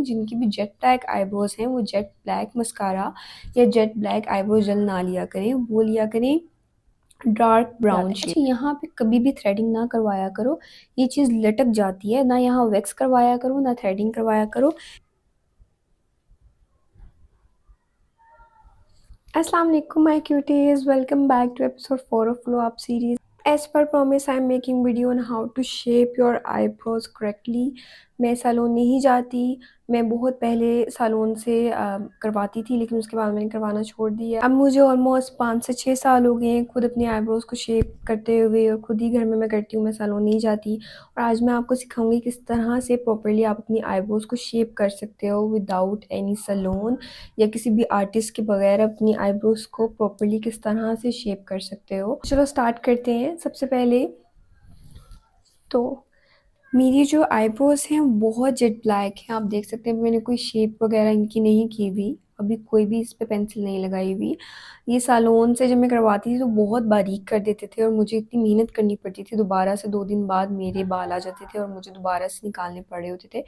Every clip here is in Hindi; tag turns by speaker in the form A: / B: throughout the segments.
A: जिनकी भी जेट ब्लैक आईब्रोज हैं वो जेट ब्लैक मस्कारा या जेट ब्लैक आईब्रो जेल ना लिया करें, वो लिया करें डार्क ब्राउन शेड। अच्छा, यहाँ पे कभी भी थ्रेडिंग ना करवाया करो, ये चीज़ लटक जाती है। ना यहाँ वैक्स करवाया करो, ना थ्रेडिंग करवाया करो। अस्सलाम वालेकुम my cuties, welcome back to episode 4 of glow up series. As per promise, I am making video on how to shape your eyebrows correctly. मैं सैलून नहीं जाती। मैं बहुत पहले सैलून से करवाती थी, लेकिन उसके बाद मैंने करवाना छोड़ दिया। अब मुझे ऑलमोस्ट 5 से 6 साल हो गए हैं खुद अपने आईब्रोज़ को शेप करते हुए, और खुद ही घर में मैं करती हूँ, मैं सैलून नहीं जाती। और आज मैं आपको सिखाऊंगी किस तरह से प्रॉपर्ली आप अपनी आईब्रोज़ को शेप कर सकते हो विदाउट एनी सैलून या किसी भी आर्टिस्ट के बगैर अपनी आईब्रोज़ को प्रॉपर्ली किस तरह से शेप कर सकते हो। चलो स्टार्ट करते हैं। सबसे पहले तो मेरी जो आईब्रोज़ हैं बहुत जेट ब्लैक हैं, आप देख सकते हैं। मैंने कोई शेप वगैरह इनकी नहीं की हुई, अभी कोई भी इस पे पेंसिल नहीं लगाई हुई। ये सैलून से जब मैं करवाती थी तो बहुत बारीक कर देते थे और मुझे इतनी मेहनत करनी पड़ती थी। दोबारा से 2 दिन बाद मेरे बाल आ जाते थे और मुझे दोबारा से निकालने पड़े होते थे।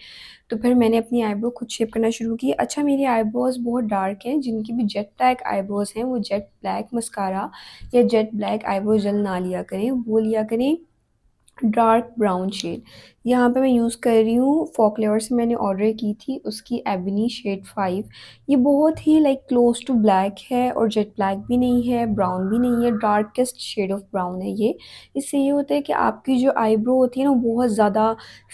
A: तो फिर मैंने अपनी आईब्रो खुद शेप करना शुरू की। अच्छा, मेरी आईब्रोज़ बहुत डार्क हैं, जिनकी भी जेट ब्लैक आईब्रोज़ हैं वो जेट ब्लैक मस्कारा या जेट ब्लैक आईब्रो जेल ना लिया करें, वो लिया करें डार्क ब्राउन शेड। यहाँ पे मैं यूज़ कर रही हूँ फॉकलेवर से, मैंने ऑर्डर की थी उसकी एबनी शेड 5। ये बहुत ही लाइक क्लोज टू ब्लैक है और जेट ब्लैक भी नहीं है, ब्राउन भी नहीं है, डार्केस्ट शेड ऑफ ब्राउन है ये। इससे ये होता है कि आपकी जो आईब्रो होती है ना, बहुत ज़्यादा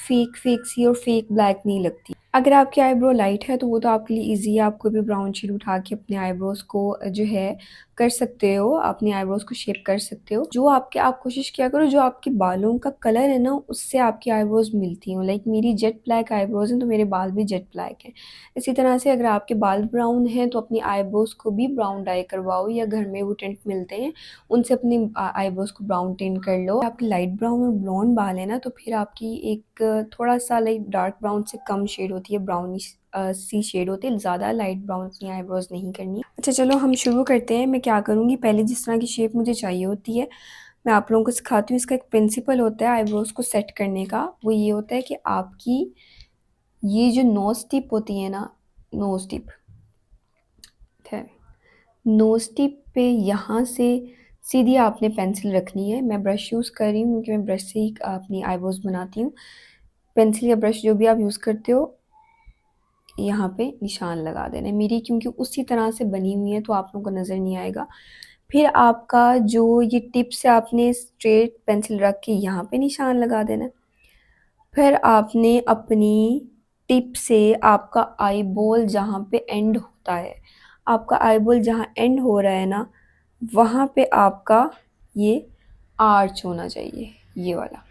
A: फेक फेक सी और फेक ब्लैक नहीं लगती। अगर आपकी आईब्रो लाइट है तो वो तो आपके लिए ईजी है, आप कोई भी ब्राउन शेड उठा के अपने आईब्रोज़ को जो है कर सकते हो, अपनी आईब्रोज़ को शेप कर सकते हो। जो आपके आप कोशिश किया करो जो आपके बालों का कलर है ना, उससे आपकी आईब्रोज़ मिलती हों। लाइक मेरी जेट ब्लैक आईब्रोज़ हैं तो मेरे बाल भी जेट ब्लैक हैं। इसी तरह से अगर आपके बाल ब्राउन हैं तो अपनी आईब्रोज़ को भी ब्राउन डाई करवाओ, या घर में वो टिंट मिलते हैं उनसे अपनी आईब्रोज़ को ब्राउन टिंट कर लो। आपके लाइट ब्राउन और ब्लॉन्ड बाल है ना, तो फिर आपकी एक थोड़ा सा लाइक डार्क ब्राउन से कम शेड होती है, ब्राउनिश सी शेड होती है। ज़्यादा लाइट ब्राउन अपनी आईब्रोज़ नहीं करनी। अच्छा चलो हम शुरू करते हैं। मैं क्या करूँगी, पहले जिस तरह की शेप मुझे चाहिए होती है मैं आप लोगों को सिखाती हूँ। इसका एक प्रिंसिपल होता है आईब्रोज़ को सेट करने का, वो ये होता है कि आपकी ये जो नोज़ टिप होती है ना, नोज़ टिप है, नोज़ टिप पे यहाँ से सीधी आपने पेंसिल रखनी है। मैं ब्रश यूज़ कर रही हूँ क्योंकि मैं ब्रश से ही अपनी आईब्रोज़ बनाती हूँ। पेंसिल या ब्रश जो भी आप यूज़ करते हो, यहाँ पे निशान लगा देना है। मेरी क्योंकि उसी तरह से बनी हुई है तो आप लोगों को नज़र नहीं आएगा। फिर आपका जो ये टिप से आपने स्ट्रेट पेंसिल रख के यहाँ पे निशान लगा देना है। फिर आपने अपनी टिप से आपका आई बॉल जहाँ पे एंड होता है, आपका आई बॉल जहाँ एंड हो रहा है ना, वहाँ पे आपका ये आर्च होना चाहिए, ये वाला।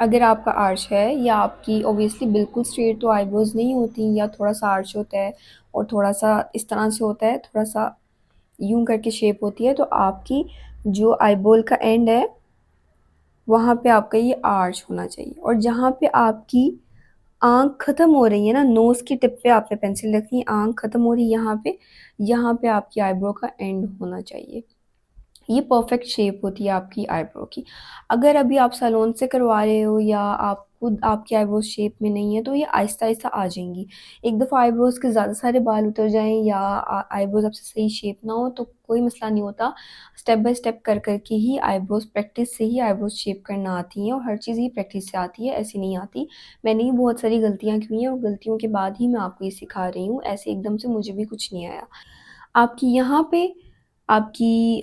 A: अगर आपका आर्च है या आपकी ऑब्वियसली बिल्कुल स्ट्रेट तो आईब्रोज नहीं होती, या थोड़ा सा आर्च होता है और थोड़ा सा इस तरह से होता है, थोड़ा सा यूं करके शेप होती है, तो आपकी जो आईबॉल का एंड है वहाँ पे आपका ये आर्च होना चाहिए। और जहाँ पे आपकी आँख ख़त्म हो रही है ना, नोज़ की टिप पे आपने पेंसिल रखनी है, आँख ख़त्म हो रही है यहाँ पे आपकी आईब्रो का एंड होना चाहिए। ये परफेक्ट शेप होती है आपकी आईब्रो की। अगर अभी आप सैलून से करवा रहे हो या आप खुद आपकी आईब्रोज शेप में नहीं है तो ये आहिस्ता आहिस्ता आ जाएंगी। एक दफ़ा आईब्रोज के ज़्यादा सारे बाल उतर जाएं या आईब्रोज आपसे सही शेप ना हो तो कोई मसला नहीं होता। स्टेप बाय स्टेप कर कर के ही आईब्रोज, प्रैक्टिस से ही आईब्रोज शेप करना आती हैं, और हर चीज़ ही प्रैक्टिस से आती है, ऐसी नहीं आती। मैंने ही बहुत सारी गलतियाँ की हैं और गलतियों के बाद ही मैं आपको ये सिखा रही हूँ, ऐसे एकदम से मुझे भी कुछ नहीं आया। आपकी यहाँ पे आपकी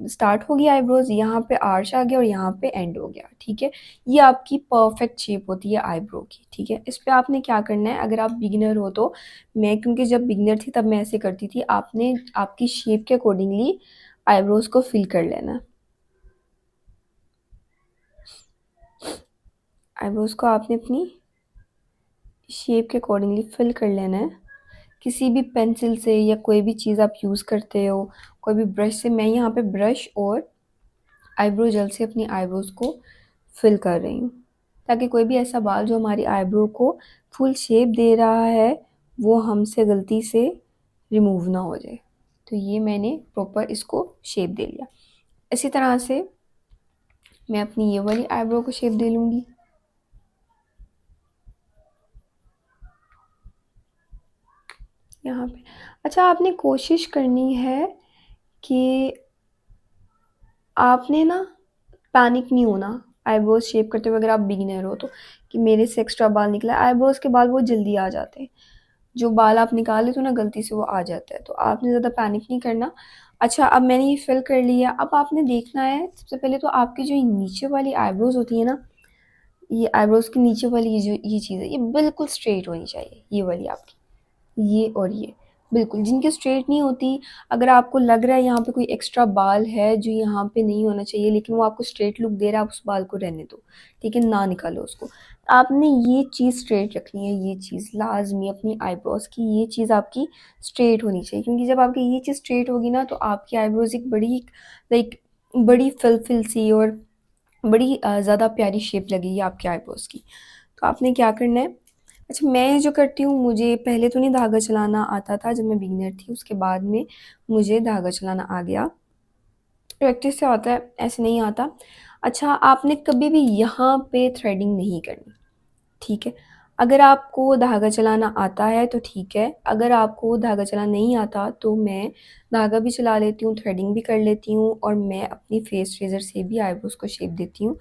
A: स्टार्ट होगी आईब्रोज़, यहाँ पे आर्च आ गया और यहाँ पे एंड हो गया, ठीक है। ये आपकी परफेक्ट शेप होती है आईब्रो की, ठीक है। इस पे आपने क्या करना है, अगर आप बिगिनर हो तो, मैं क्योंकि जब बिगिनर थी तब मैं ऐसे करती थी, आपने आपकी शेप के अकॉर्डिंगली आईब्रोज़ को फिल कर लेना। आईब्रोज़ को आपने अपनी शेप के अकॉर्डिंगली फिल कर लेना है, किसी भी पेंसिल से या कोई भी चीज़ आप यूज़ करते हो, कोई भी ब्रश से। मैं यहाँ पे ब्रश और आईब्रो जेल से अपनी आईब्रोज़ को फिल कर रही हूँ, ताकि कोई भी ऐसा बाल जो हमारी आईब्रो को फुल शेप दे रहा है वो हमसे गलती से रिमूव ना हो जाए। तो ये मैंने प्रॉपर इसको शेप दे लिया। इसी तरह से मैं अपनी ये वाली आईब्रो को शेप दे लूँगी। यहाँ पे। अच्छा, आपने कोशिश करनी है कि आपने ना पैनिक नहीं होना आईब्रोज शेप करते हुए, अगर आप बिगिनर हो तो, कि मेरे से एक्स्ट्रा बाल निकला है। आईब्रोज के बाल बहुत जल्दी आ जाते हैं, जो बाल आप निकाल लेते हो ना गलती से वो आ जाता है, तो आपने ज़्यादा पैनिक नहीं करना। अच्छा, अब मैंने ये फिल कर लिया। अब आपने देखना है सबसे पहले तो आपकी जो नीचे वाली आईब्रोज होती है ना, ये आईब्रोज के नीचे वाली ये चीज़ है, ये बिल्कुल स्ट्रेट होनी चाहिए। ये वाली आपकी, ये और ये बिल्कुल, जिनकी स्ट्रेट नहीं होती, अगर आपको लग रहा है यहाँ पे कोई एक्स्ट्रा बाल है जो यहाँ पे नहीं होना चाहिए लेकिन वो आपको स्ट्रेट लुक दे रहा है, आप उस बाल को रहने दो, ठीक है, ना निकालो उसको। आपने ये चीज़ स्ट्रेट रखनी है, ये चीज़ लाजमी अपनी आईब्रोज की, ये चीज़ आपकी स्ट्रेट होनी चाहिए, क्योंकि जब आपकी ये चीज़ स्ट्रेट होगी ना तो आपकी आईब्रोज एक बड़ी लाइक बड़ी फिल सी और बड़ी ज़्यादा प्यारी शेप लगेगी आपकी आईब्रोज की। तो आपने क्या करना है, अच्छा मैं जो करती हूँ, मुझे पहले तो नहीं धागा चलाना आता था जब मैं बिगिनर थी, उसके बाद में मुझे धागा चलाना आ गया। प्रैक्टिस से आता है, ऐसे नहीं आता। अच्छा, आपने कभी भी यहाँ पे थ्रेडिंग नहीं करनी, ठीक है। अगर आपको धागा चलाना आता है तो ठीक है, अगर आपको धागा चलाना नहीं आता तो मैं धागा भी चला लेती हूँ, थ्रेडिंग भी कर लेती हूँ, और मैं अपनी फेस रेज़र से भी आईब्रोज़ को शेप देती हूँ।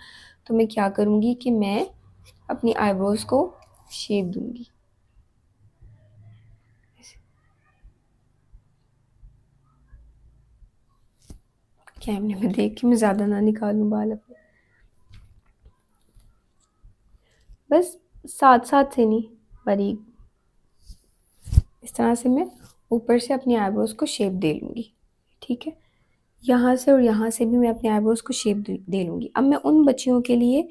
A: तो मैं क्या करूँगी कि मैं अपनी आईब्रोज़ को शेप दूँगी। कैमरे में देख के मैं ज़्यादा ना निकालूँ बाल अपने, बस साथ साथ से नहीं, बारीक, इस तरह से मैं ऊपर से अपनी आईब्रोज़ को शेप दे लूँगी, ठीक है। यहाँ से और यहाँ से भी मैं अपने आईब्रोज़ को शेप दे लूँगी। अब मैं उन बच्चियों के लिए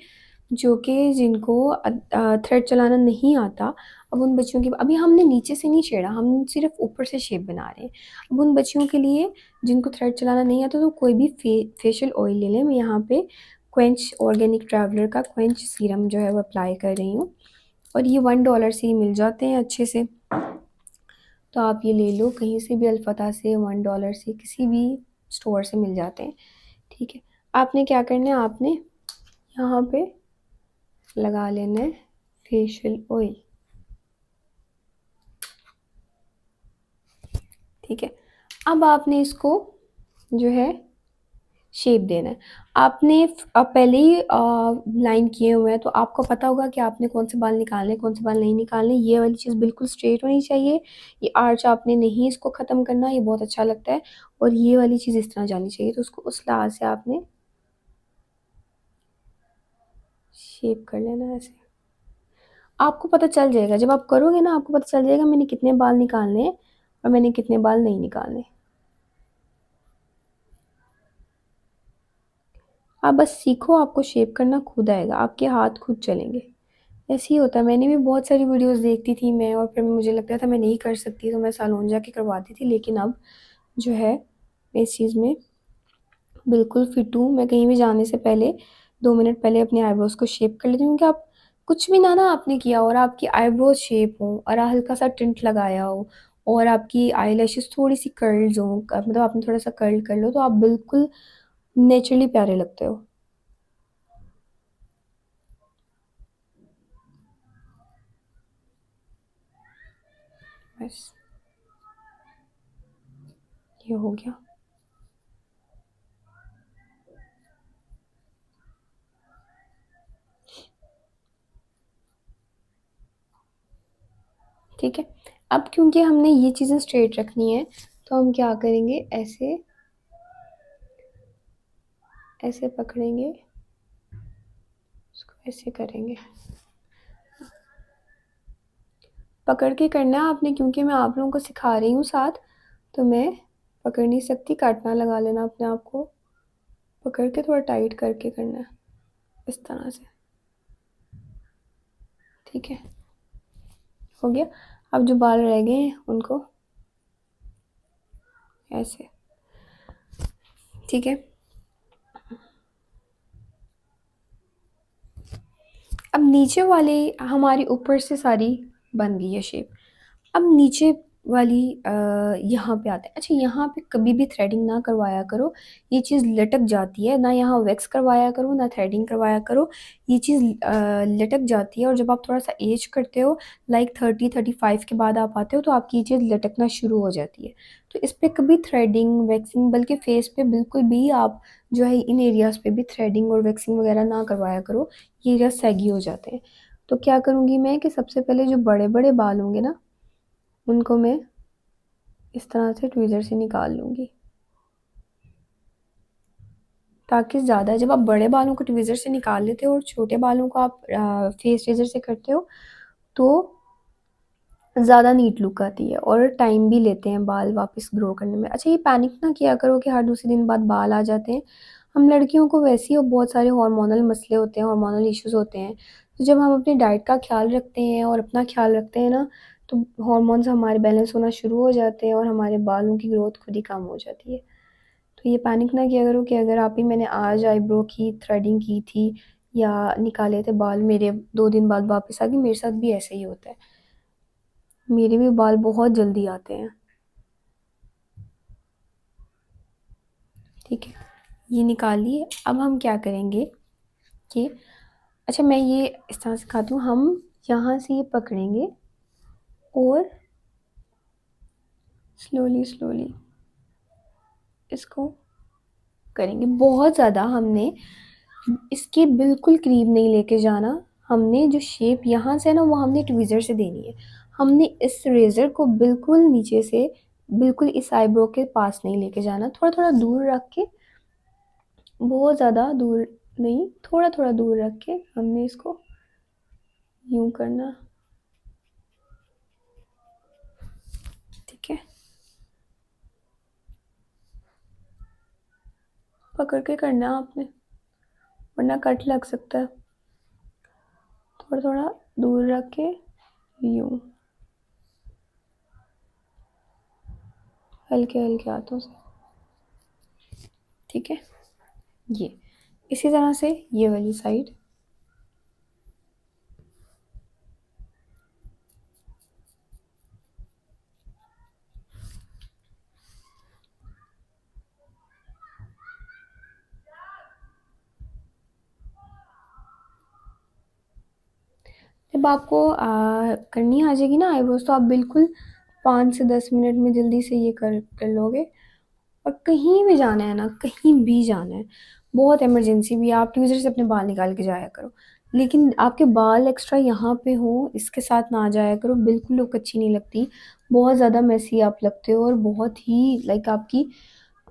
A: जो कि जिनको थ्रेड चलाना नहीं आता, अब उन बच्चियों की, अभी हमने नीचे से नहीं छेड़ा, हम सिर्फ ऊपर से शेप बना रहे हैं। अब उन बच्चियों के लिए जिनको थ्रेड चलाना नहीं आता तो कोई भी फेशियल ऑयल ले लें। मैं यहाँ पे क्वेंच ऑर्गेनिक ट्रैवलर का क्वेंच सीरम जो है वो अप्लाई कर रही हूँ, और ये $1 से ही मिल जाते हैं अच्छे से, तो आप ये ले लो कहीं से भी, अल्फ़ता से, $1 से, किसी भी स्टोर से मिल जाते हैं, ठीक है। आपने क्या करना है, आपने यहाँ पे लगा लेना है फेशियल ऑयल, ठीक है। अब आपने इसको जो है शेप देना है। आपने पहले ही लाइन किए हुए हैं तो आपको पता होगा कि आपने कौन से बाल निकालने, कौन से बाल नहीं निकालने। ये वाली चीज़ बिल्कुल स्ट्रेट होनी चाहिए, ये आर्च आपने नहीं इसको ख़त्म करना, ये बहुत अच्छा लगता है, और ये वाली चीज़ इस तरह जानी चाहिए, तो उसको उस लिहाज से आपने शेप कर लेना है ऐसे। आपको पता चल जाएगा, जब आप करोगे ना आपको पता चल जाएगा मैंने कितने बाल निकालने हैं और मैंने कितने बाल नहीं निकालने। आप बस सीखो, आपको शेप करना खुद आएगा, आपके हाथ खुद चलेंगे। ऐसे ही होता है, मैंने भी बहुत सारी वीडियोस देखती थी मैं, और फिर मुझे लगता था मैं नहीं कर सकती तो मैं सैलून जाके करवाती थी, लेकिन अब जो है मैं इस चीज़ में बिल्कुल फिट हूँ। मैं कहीं भी जाने से पहले 2 मिनट पहले अपने आईब्रोज़ को शेप कर लेती हूँ, क्योंकि आप कुछ भी ना आपने किया और आपकी आईब्रोज़ शेप हो और हल्का सा टिंट लगाया हो और आपकी आईलैशेस थोड़ी सी कर्ल्स हों, मतलब आपने थोड़ा सा कर्ल कर लो, तो आप बिल्कुल नेचुरली प्यारे लगते हो। बस ये हो गया। ठीक है, अब क्योंकि हमने ये चीज़ें स्ट्रेट रखनी है तो हम क्या करेंगे, ऐसे ऐसे पकड़ेंगे, उसको ऐसे करेंगे, पकड़ के करना है आपने, क्योंकि मैं आप लोगों को सिखा रही हूँ साथ, तो मैं पकड़ नहीं सकती, काटना लगा लेना अपने आप को, पकड़ के थोड़ा टाइट करके करना है इस तरह से, ठीक है, हो गया। अब जो बाल रह गए हैं उनको ऐसे, ठीक है। अब नीचे वाले हमारी ऊपर से सारी बन गई है शेप। अब नीचे वाली यहाँ पे आते हैं। अच्छा, यहाँ पे कभी भी थ्रेडिंग ना करवाया करो, ये चीज़ लटक जाती है। ना यहाँ वैक्स करवाया करो, ना थ्रेडिंग करवाया करो, ये चीज़ लटक जाती है। और जब आप थोड़ा-सा एज करते हो, लाइक 30-35 के बाद आप आते हो, तो आपकी ये चीज़ लटकना शुरू हो जाती है। तो इस पे कभी थ्रेडिंग, वैक्सिंग, बल्कि फेस पे बिल्कुल भी आप जो है इन एरियाज़ पे भी थ्रेडिंग और वैक्सिंग वगैरह ना करवाया करो, ये एरिया सैगी हो जाते हैं। तो क्या करूँगी मैं कि सबसे पहले जो बड़े-बड़े बाल होंगे ना, उनको मैं इस तरह से ट्वीज़र से निकाल लूँगी, ताकि ज़्यादा, जब आप बड़े बालों को ट्वीज़र से निकाल लेते हो और छोटे बालों को आप फेस रेज़र से करते हो, तो ज़्यादा नीट लुक आती है और टाइम भी लेते हैं बाल वापस ग्रो करने में। अच्छा, ये पैनिक ना किया करो कि हर दूसरे दिन बाद बाल आ जाते हैं। हम लड़कियों को वैसे ही बहुत सारे हार्मोनल मसले होते हैं, हार्मोनल इश्यूज़ होते हैं। तो जब हम अपनी डाइट का ख़्याल रखते हैं और अपना ख़्याल रखते हैं ना, तो हार्मोन्स हमारे बैलेंस होना शुरू हो जाते हैं और हमारे बालों की ग्रोथ खुद ही कम हो जाती है। तो ये पैनिक ना किया करो कि अगर आप ही, मैंने आज आईब्रो की थ्रेडिंग की थी या निकाले थे बाल, मेरे 2 दिन बाद वापस आ गए, मेरे साथ भी ऐसे ही होता है। मेरे भी बाल बहुत जल्दी आते हैं। ठीक है, ये निकाल लिए। अब हम क्या करेंगे कि, अच्छा मैं ये इस तरह सिखाती हूँ, हम यहाँ से ये पकड़ेंगे और स्लोली स्लोली इसको करेंगे। बहुत ज़्यादा हमने इसके बिल्कुल करीब नहीं लेके जाना। हमने जो शेप यहाँ से है ना, वो हमने ट्वीज़र से देनी है। हमने इस रेज़र को बिल्कुल नीचे से, बिल्कुल इस आईब्रो के पास नहीं लेके जाना, थोड़ा थोड़ा दूर रख के, बहुत ज़्यादा दूर नहीं, थोड़ा थोड़ा दूर रख के हमने इसको यूँ करना। ठीक है, पकड़ के करना आपने, वरना कट लग सकता है। थोड़ा थोड़ा दूर रख के यूँ, हल्के हल्के हाथों से। ठीक है, ये इसी तरह से ये वाली साइड। जब आपको करनी आ जाएगी ना आईब्रोज, तो आप बिल्कुल 5 से 10 मिनट में जल्दी से ये कर लोगे। और कहीं भी जाना है ना, कहीं भी जाना है, बहुत इमरजेंसी भी है, आप ट्वीज़र से अपने बाल निकाल के जाया करो। लेकिन आपके बाल एक्स्ट्रा यहाँ पे हो, इसके साथ ना जाया करो, बिल्कुल लुक अच्छी नहीं लगती। बहुत ज़्यादा मैसी आप लगते हो और बहुत ही लाइक आपकी,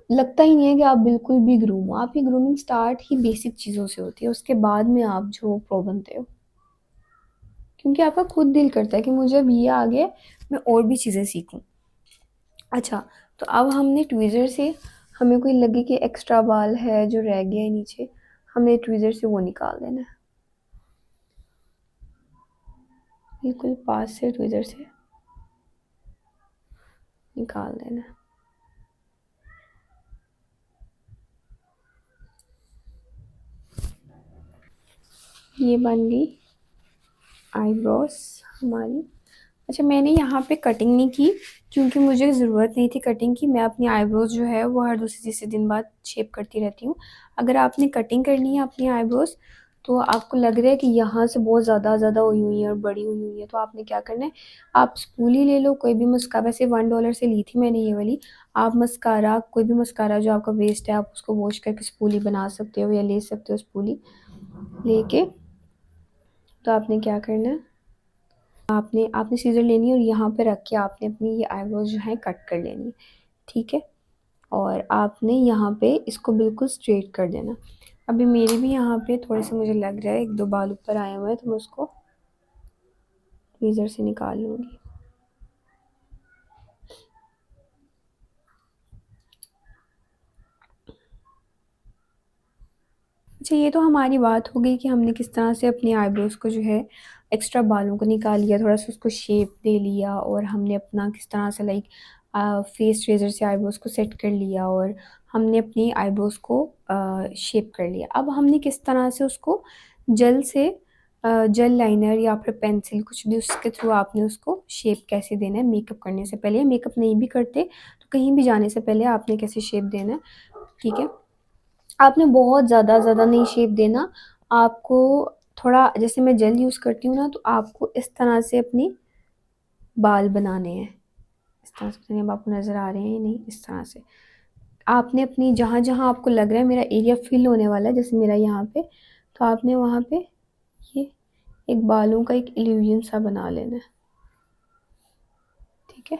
A: लगता ही नहीं है कि आप बिल्कुल भी ग्रूम हो। आपकी ग्रूमिंग स्टार्ट ही बेसिक चीज़ों से होती है, उसके बाद में आप जो प्रो बनते हो। क्योंकि आपका खुद दिल करता है कि मुझे अब ये आ गया, मैं और भी चीज़ें सीखूं। अच्छा, तो अब हमने ट्वीज़र से, हमें कोई लगे कि एक्स्ट्रा बाल है जो रह गया है नीचे, हमें ट्वीज़र से वो निकाल देना है। बिल्कुल पास से ट्वीज़र से निकाल देना है। ये बन गई आईब्रोज हमारी। अच्छा, मैंने यहाँ पे कटिंग नहीं की क्योंकि मुझे ज़रूरत नहीं थी कटिंग की। मैं अपनी आईब्रोज जो है वो हर दूसरे तीसरे दिन बाद शेप करती रहती हूँ। अगर आपने कटिंग करनी है अपनी आईब्रोज, तो आपको लग रहा है कि यहाँ से बहुत ज़्यादा ज़्यादा हुई हुई है और बड़ी हुई हुई है, तो आपने क्या करना है, आप स्पूली ले लो, कोई भी मस्कारा, वैसे $1 से ली थी मैंने ये वाली। आप मस्कारा, कोई भी मस्कारा जो आपका वेस्ट है, आप उसको वॉश करके स्पूली बना सकते हो या ले सकते हो स्पूली लेके। तो आपने क्या करना है, आपने आपने सीज़र लेनी है और यहाँ पे रख के आपने अपनी ये आईब्रोज जो है कट कर लेनी है। ठीक है, और आपने यहाँ पे इसको बिल्कुल स्ट्रेट कर देना। अभी मेरे भी यहाँ पे थोड़े से मुझे लग रहा है 1-2 बाल ऊपर आए हुए हैं, तो मैं उसको ट्वीज़र से निकाल लूँगी। अच्छा, ये तो हमारी बात हो गई कि हमने किस तरह से अपनी आईब्रोज़ को जो है एक्स्ट्रा बालों को निकाल लिया, थोड़ा सा उसको शेप दे लिया, और हमने अपना किस तरह से लाइक फेस रेजर से आईब्रोज़ को सेट कर लिया, और हमने अपनी आईब्रोज़ को शेप कर लिया। अब हमने किस तरह से उसको जेल से जेल लाइनर या फिर पेंसिल कुछ भी उसके थ्रू आपने उसको शेप कैसे देना है मेकअप करने से पहले, मेकअप नहीं भी करते तो कहीं भी जाने से पहले आपने कैसे शेप देना है, ठीक है। आपने बहुत ज़्यादा नहीं शेप देना, आपको थोड़ा, जैसे मैं जेल यूज़ करती हूँ ना, तो आपको इस तरह से अपनी बाल बनाने हैं। इस तरह से, पता नहीं अब आपको नज़र आ रहे हैं या नहीं, इस तरह से आपने अपनी जहाँ जहाँ आपको लग रहा है मेरा एरिया फिल होने वाला है, जैसे मेरा यहाँ पे, तो आपने वहाँ पे ये एक बालों का एक इल्यूजन सा बना लेना है, ठीक है,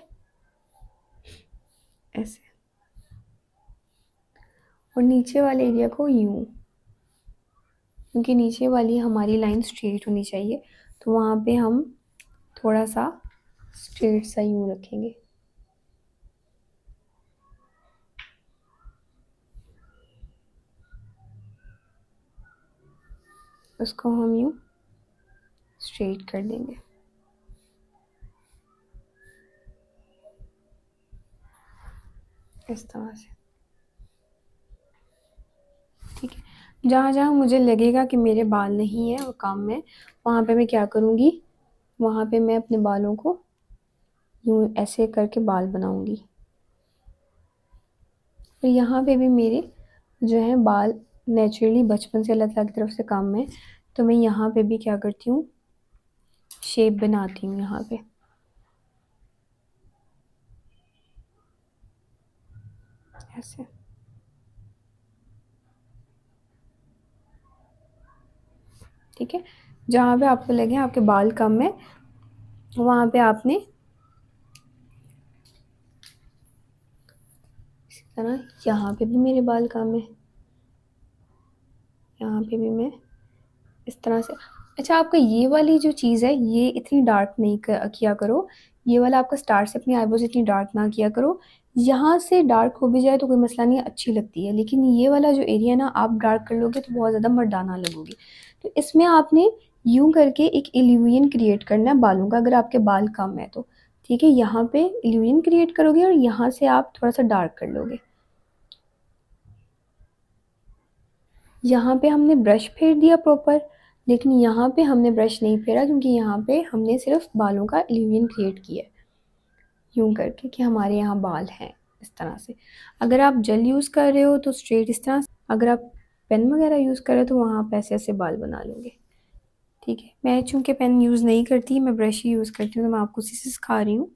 A: ऐसे। और नीचे वाले एरिया को यूँ, क्योंकि नीचे वाली हमारी लाइन स्ट्रेट होनी चाहिए, तो वहाँ पे हम थोड़ा सा स्ट्रेट सा यूँ रखेंगे। उसको हम यूँ स्ट्रेट कर देंगे, इस तरह से, ठीक है। जहाँ जहाँ मुझे लगेगा कि मेरे बाल नहीं है और काम में, वहाँ पे मैं क्या करूँगी, वहाँ पे मैं अपने बालों को यूँ ऐसे करके बाल बनाऊँगी। और यहाँ पे भी मेरे जो है बाल नेचुरली बचपन से अल्लाह ताला की तरफ से काम में, तो मैं यहाँ पे भी क्या करती हूँ, शेप बनाती हूँ यहाँ पे, ऐसे, ठीक है। जहाँ पे आपको लगे आपके बाल कम है, वहाँ पे आपने इसी तरह, यहाँ पे भी मेरे बाल कम है, यहाँ पे भी मैं इस तरह से। अच्छा, आपका ये वाली जो चीज़ है ये इतनी डार्क नहीं किया करो, ये वाला आपका स्टार्ट से अपनी आईब्रोज इतनी डार्क ना किया करो। यहाँ से डार्क हो भी जाए तो कोई मसला नहीं है, अच्छी लगती है, लेकिन ये वाला जो एरिया ना आप डार्क कर लोगे तो बहुत ज़्यादा मर्दाना लगोगी। तो इसमें आपने यूँ करके एक इल्यूजन क्रिएट करना है बालों का, अगर आपके बाल कम है तो, ठीक है। यहाँ पे इल्यूजन क्रिएट करोगे और यहाँ से आप थोड़ा सा डार्क कर लोगे। यहाँ पे हमने ब्रश फेर दिया प्रॉपर, लेकिन यहाँ पे हमने ब्रश नहीं फेरा, क्योंकि यहाँ पे हमने सिर्फ बालों का इल्यूजन क्रिएट किया है यूँ करके कि हमारे यहाँ बाल हैं, इस तरह से। अगर आप जेल यूज़ कर रहे हो तो स्ट्रेट इस तरह से, अगर आप पेन वगैरह यूज़ कर रहे हो तो वहाँ आप ऐसे ऐसे बाल बना लोगे, ठीक है। मैं चूँकि पेन यूज़ नहीं करती, मैं ब्रश ही यूज़ करती हूँ, तो मैं आपको उसी से सिखा रही हूँ।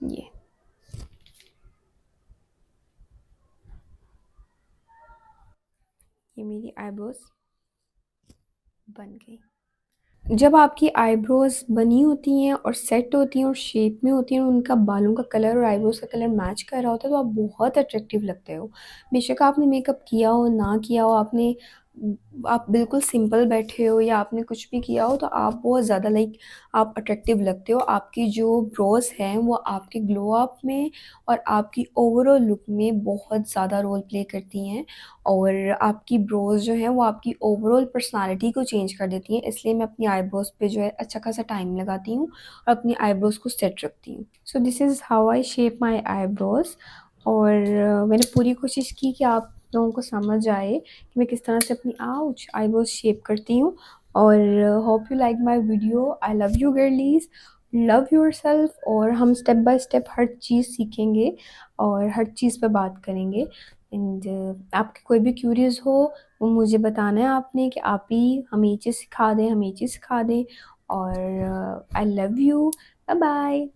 A: ये मेरी आईब्रोज बन गई। जब आपकी आईब्रोज बनी होती हैं और सेट होती हैं और शेप में होती हैं, उनका बालों का कलर और आईब्रोज का कलर मैच कर रहा होता है, तो आप बहुत अट्रैक्टिव लगते हो। बेशक आपने मेकअप किया हो ना किया हो, आप बिल्कुल सिंपल बैठे हो या आपने कुछ भी किया हो, तो आप बहुत ज़्यादा आप अट्रैक्टिव लगते हो। आपकी जो ब्रोज हैं वो आपके ग्लो अप में और आपकी ओवरऑल लुक में बहुत ज़्यादा रोल प्ले करती हैं, और आपकी ब्रोज जो है वो आपकी ओवरऑल पर्सनालिटी को चेंज कर देती हैं। इसलिए मैं अपनी आईब्रोज पे जो है अच्छा खासा टाइम लगाती हूँ और अपनी आईब्रोज को सेट रखती हूँ। So this is how I shape my eyebrows. और मैंने पूरी कोशिश की कि आप लोगों को समझ आए कि मैं किस तरह से अपनी आईब्रोज शेप करती हूँ। और hope you like my video. I love you girlies, love yourself, और हम स्टेप बाय स्टेप हर चीज़ सीखेंगे और हर चीज़ पे बात करेंगे। एंड आपके कोई भी क्यूरियस हो वो मुझे बताना है आपने, कि आप ही हमें ये चीज़ सिखा दें, हमें ये चीज़ सिखा दें। और I love you, bye bye.